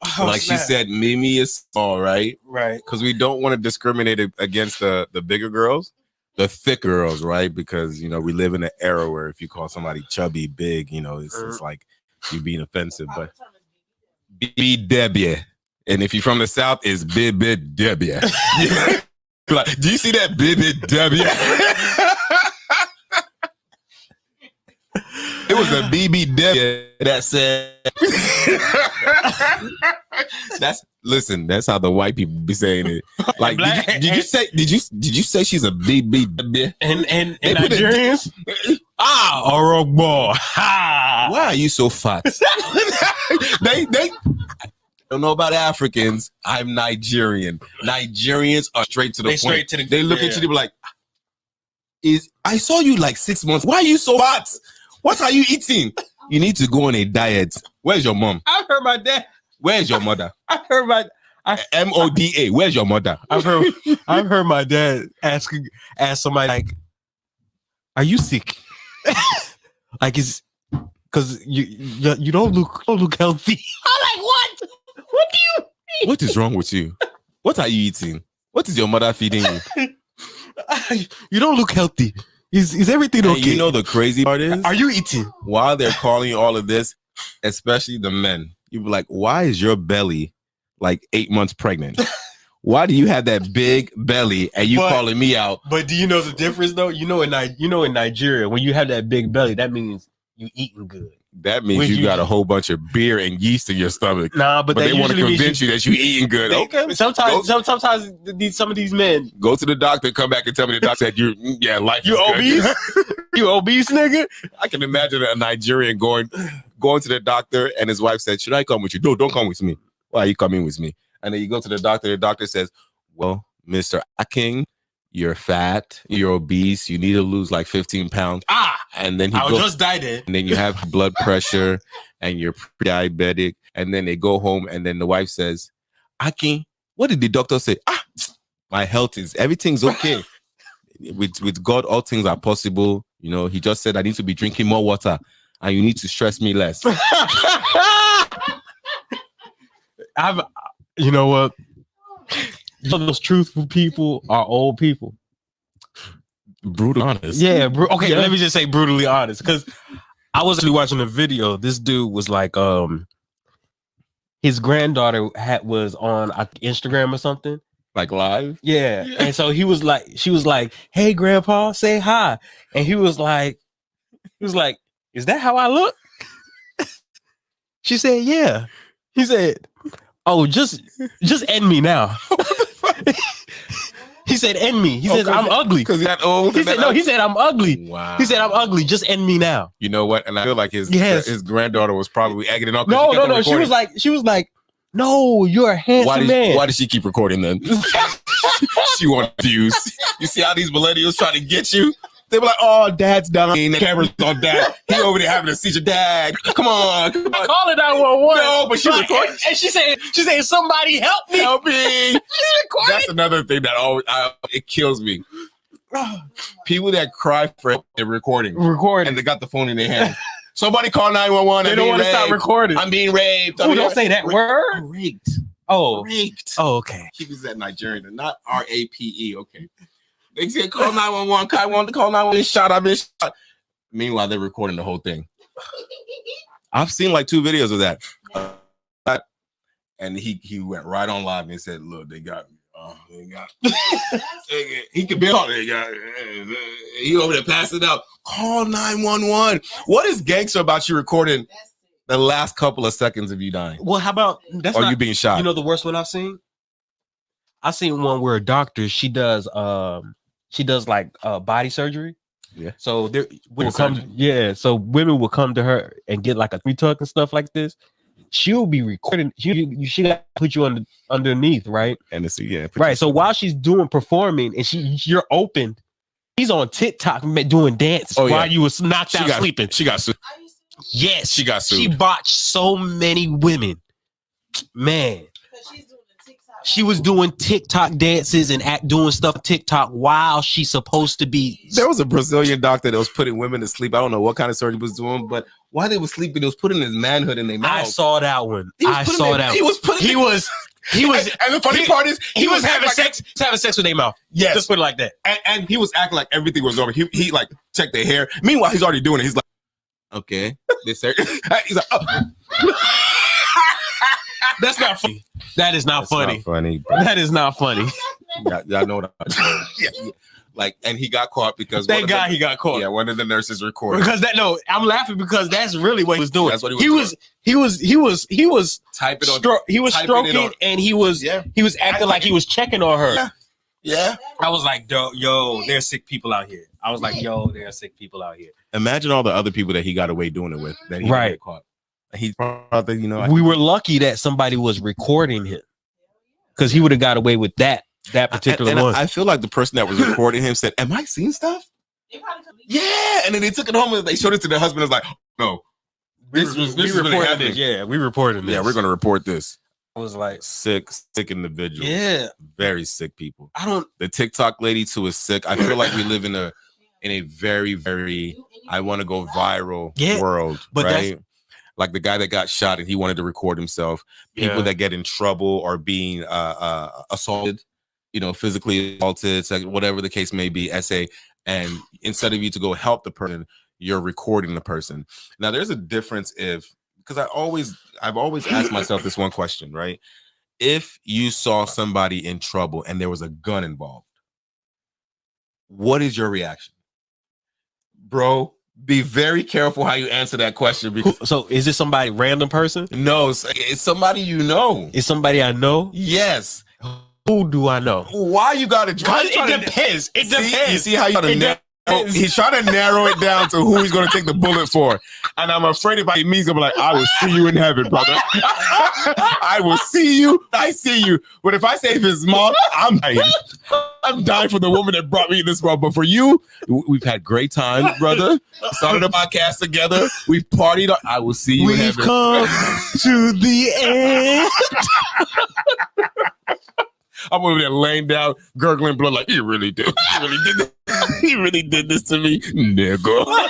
Oh, like snap. She said, Mimi is small, right? Right. Because we don't want to discriminate against the bigger girls, the thick girls, right? Because, you know, we live in an era where if you call somebody chubby, big, you know, it's like you being offensive. But BB Debbie. And if you're from the South, it's BB Debbie. Like, do you see that BB Debbie? It was a BB Debbie that said that's how the white people be saying it. Like, did you say she's a BB Debbie? And Nigerians? Orogbo. Why are you so fat? they don't know about Africans. I'm Nigerian. Nigerians are straight to the point. They look at you, they be like, I saw you like 6 months. Why are you so fat? What are you eating? You need to go on a diet. Where's your mom? I heard my dad. Where's your mother? I heard my MODA. Where's your mother? I've heard my dad ask somebody like, "Are you sick?" Like, it's because you don't look healthy. I'm like, what? What do you mean? What is wrong with you? What are you eating? What is your mother feeding you? You don't look healthy. Is everything okay? You know the crazy part is? Are you eating? While they're calling you all of this, especially the men, you be like, why is your belly like 8 months pregnant? Why do you have that big belly and you calling me out? But do you know the difference though? You know in Nigeria, when you have that big belly, that means you eating good. That means you got a whole bunch of beer and yeast in your stomach. Nah, but they want to convince you that you eating good. Okay. Sometimes some of these men go to the doctor, come back and tell me the doctor said life you is obese. You obese, nigga. I can imagine a Nigerian going to the doctor and his wife said, "Should I come with you?" No, don't come with me. Why are you coming with me? And then you go to the doctor says, "Well, Mr. Aking, you're fat, you're obese, you need to lose like 15 pounds." And then I'll just die there. And then you have blood pressure and you're pre-diabetic. And then they go home and then the wife says, "Aking, what did the doctor say?" My health is, everything's okay. With God, all things are possible. You know, he just said I need to be drinking more water and you need to stress me less. You know what? Those truthful people are old people. Brutally honest. Yeah. Okay, let me just say brutally honest. Because I was actually watching a video. This dude was like, his granddaughter was on Instagram or something. Like live? Yeah. And so she was like, "Hey, grandpa, say hi." And he was like, "Is that how I look?" She said, "Yeah." He said, "Oh, just end me now." He said, "End me." He says, "I'm ugly." Because he's that old? He said, "No, he said, I'm ugly." Wow. He said, "I'm ugly. Just end me now." You know what? And I feel like his granddaughter was probably egging it up. No. She was like, "No, you're a handsome man." Why did she keep recording then? She wanted views. You see how these millennials try to get you? They were like, "Oh, dad's dying. The camera's on dad. He over there having a seizure. Dad, come on. Call it 911. No, but she recorded. And she said, "Somebody help me. Help me." That's another thing that always it kills me. People that cry for help, they're recording. And they got the phone in their hand. Somebody call 911. They don't want to stop recording. I'm being raped. Don't say that word. Raped. Oh. Raped. Oh, okay. Keep it that Nigerian, not RAPE. Okay. They said call 911. I want to call 911. I've been shot. Meanwhile, they're recording the whole thing. I've seen like 2 videos of that. And he went right on live and said, "Look, they got me. Oh, they got me." He could be on it. He over there passing out. Call 911. What is gangster about you recording the last couple of seconds of you dying? Well, how about you being shot? You know the worst one I've seen? I seen one where a doctor, she does like body surgery. Yeah. So so women will come to her and get like a tuck and stuff like this. She'll be recording. She got to put you underneath, right? And yeah, right. So while she's performing, and you're open, he's on TikTok doing dances while you was knocked out sleeping. She got sued. Yes, she got sued. She botched so many women, man. She's doing the TikTok She was doing TikTok dances and doing stuff TikTok while she's supposed to be. There was a Brazilian doctor that was putting women to sleep. I don't know what kind of surgery he was doing, but while they were sleeping, it was putting his manhood in their mouth. I saw that one. I saw that. He was putting. He was. And the funny part is, he was having sex with their mouth. Yes, just put it like that. And he was acting like everything was over. He like checked their hair. Meanwhile, he's already doing it. He's like, okay, this hair. He's like, oh. That's not funny. That is not funny. Not funny. That is not funny. Y'all know what yeah. Like, and he got caught because thank God he got caught. Yeah, one of the nurses recorded. Because I'm laughing because that's really what he was doing. That's what he was typing on. He was stroking and he was acting like he was checking on her. Yeah. I was like, yo, there's sick people out here. I was like, yo, there are sick people out here. Imagine all the other people that he got away doing it with. That he didn't get caught. He probably, we were lucky that somebody was recording him because he would have got away with that particular one. I feel like the person that was recording him said, "Am I seeing stuff?" Yeah, and then they took it home and they showed it to their husband. It's like, no, this is really happening. Yeah, we reported this. Yeah, we're gonna report this. I was like, sick individuals. Yeah, very sick people. The TikTok lady too is sick. I feel like we live in a very, very I want to go viral world, but right? Like the guy that got shot and he wanted to record himself. People that get in trouble or being assaulted, physically assaulted, whatever the case may be, SA. And instead of you to go help the person, you're recording the person. Now, there's a difference because I've always asked myself this one question, right? If you saw somebody in trouble and there was a gun involved, what is your reaction? Bro, be very careful how you answer that question. Because so is it somebody random person? No, it's somebody you know. It's somebody I know? Yes. Who do I know? Why you gotta try? It depends. It depends. You see how you gotta narrow? He's trying to narrow it down to who he's gonna take the bullet for. And I'm afraid if I meet, he's gonna be like, I will see you in heaven, brother. I will see you. I see you. But if I say if it's small, I'm dying. I'm dying for the woman that brought me in this world. But for you, we've had great times, brother. Started a podcast together. We've partied. I will see you in heaven. We've come to the end. I'm over there laying down, gurgling blood like, he really did. He really did this. He really did this to me, nigga.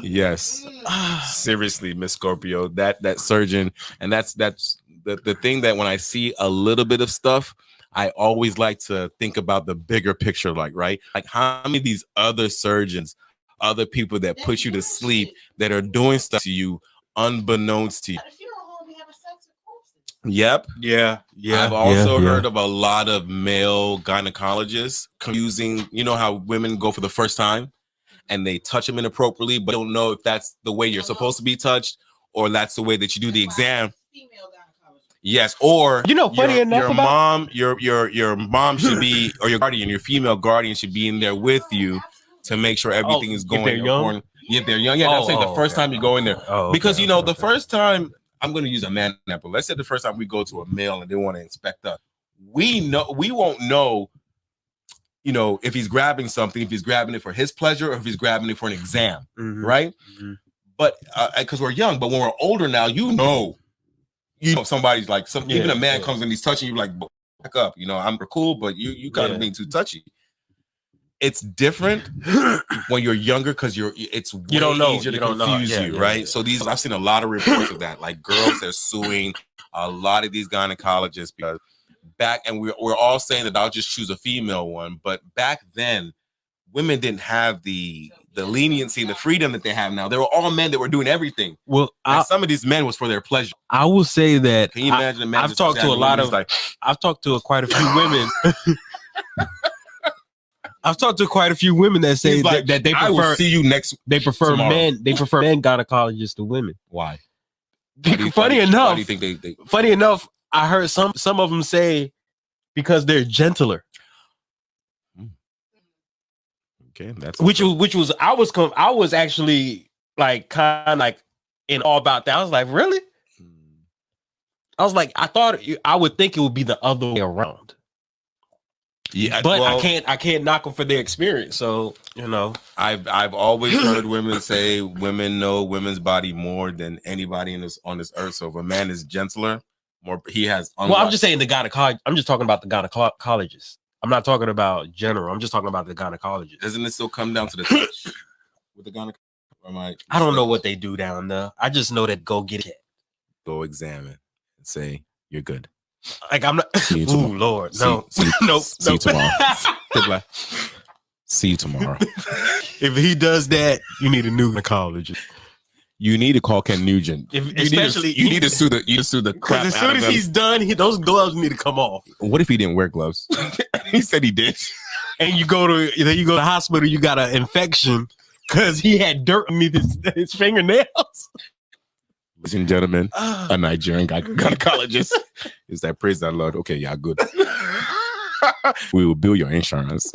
Yes. Seriously, Miss Scorpio, that surgeon, and that's the thing that when I see a little bit of stuff, I always like to think about the bigger picture, like how many of these other surgeons, other people that put you to sleep that are doing stuff to you unbeknownst to you. Yep. Yeah. I've also heard of a lot of male gynecologists confusing, how women go for the first time and they touch them inappropriately, but don't know if that's the way you're supposed to be touched or that's the way that you do the exam. Yes, or funny enough, your mom should be, or your guardian, your female guardian should be in there with you to make sure everything is going. If they're young, that's like the first time you go in there, because the first time. I'm going to use a man example. Let's say the first time we go to a male and they want to inspect us, we won't know, if he's grabbing something, if he's grabbing it for his pleasure or if he's grabbing it for an exam, right? Mm-hmm. But because we're young, but when we're older now, somebody's like even a man comes and he's touching you, like back up, I'm cool, but you kind of being too touchy. It's different when you're younger because it's way easier to confuse you, right? So I've seen a lot of reports of that, like girls that are suing a lot of these gynecologists because we're all saying that I'll just choose a female one, but back then women didn't have the leniency and the freedom that they have now. They were all men that were doing everything. Well, some of these men was for their pleasure. I will say that. Can you imagine? I've talked to I've talked to quite a few women. I've talked to quite a few women that say that they prefer. I will see you next. They prefer tomorrow. men. They prefer men gynecologists to women. Why? Funny enough, why do you think they? Funny enough, I heard some of them say because they're gentler. Okay, that's which was I was actually like kind of like in all about that. I was like, really? I was like, I thought I would think it would be the other way around. Yeah, But well, I can't knock them for their experience. So I've always heard women say women know women's body more than anybody on this earth. So if a man is gentler, he has. Well, I'm just saying the gynecologist. I'm just talking about the gynecologist. I'm not talking about general. I'm just talking about the gynecologist. Doesn't it still come down to the touch with the gynecologist? I don't know what they do down there. I just know that go get it. Go examine and say you're good. Like I'm not. See you Ooh, tomorrow. Lord, no, nope. See you tomorrow. See you tomorrow. If he does that, you need a new gynecologist. You need to call Ken Nugent. You need to sue the crap as out soon of as him. he's done, those gloves need to come off. What if he didn't wear gloves? He said he did. And you go to the hospital, you got an infection because he had dirt underneath his fingernails. Ladies and gentlemen, a Nigerian gynecologist is that praise the Lord. Okay, yeah, good. We will bill your insurance.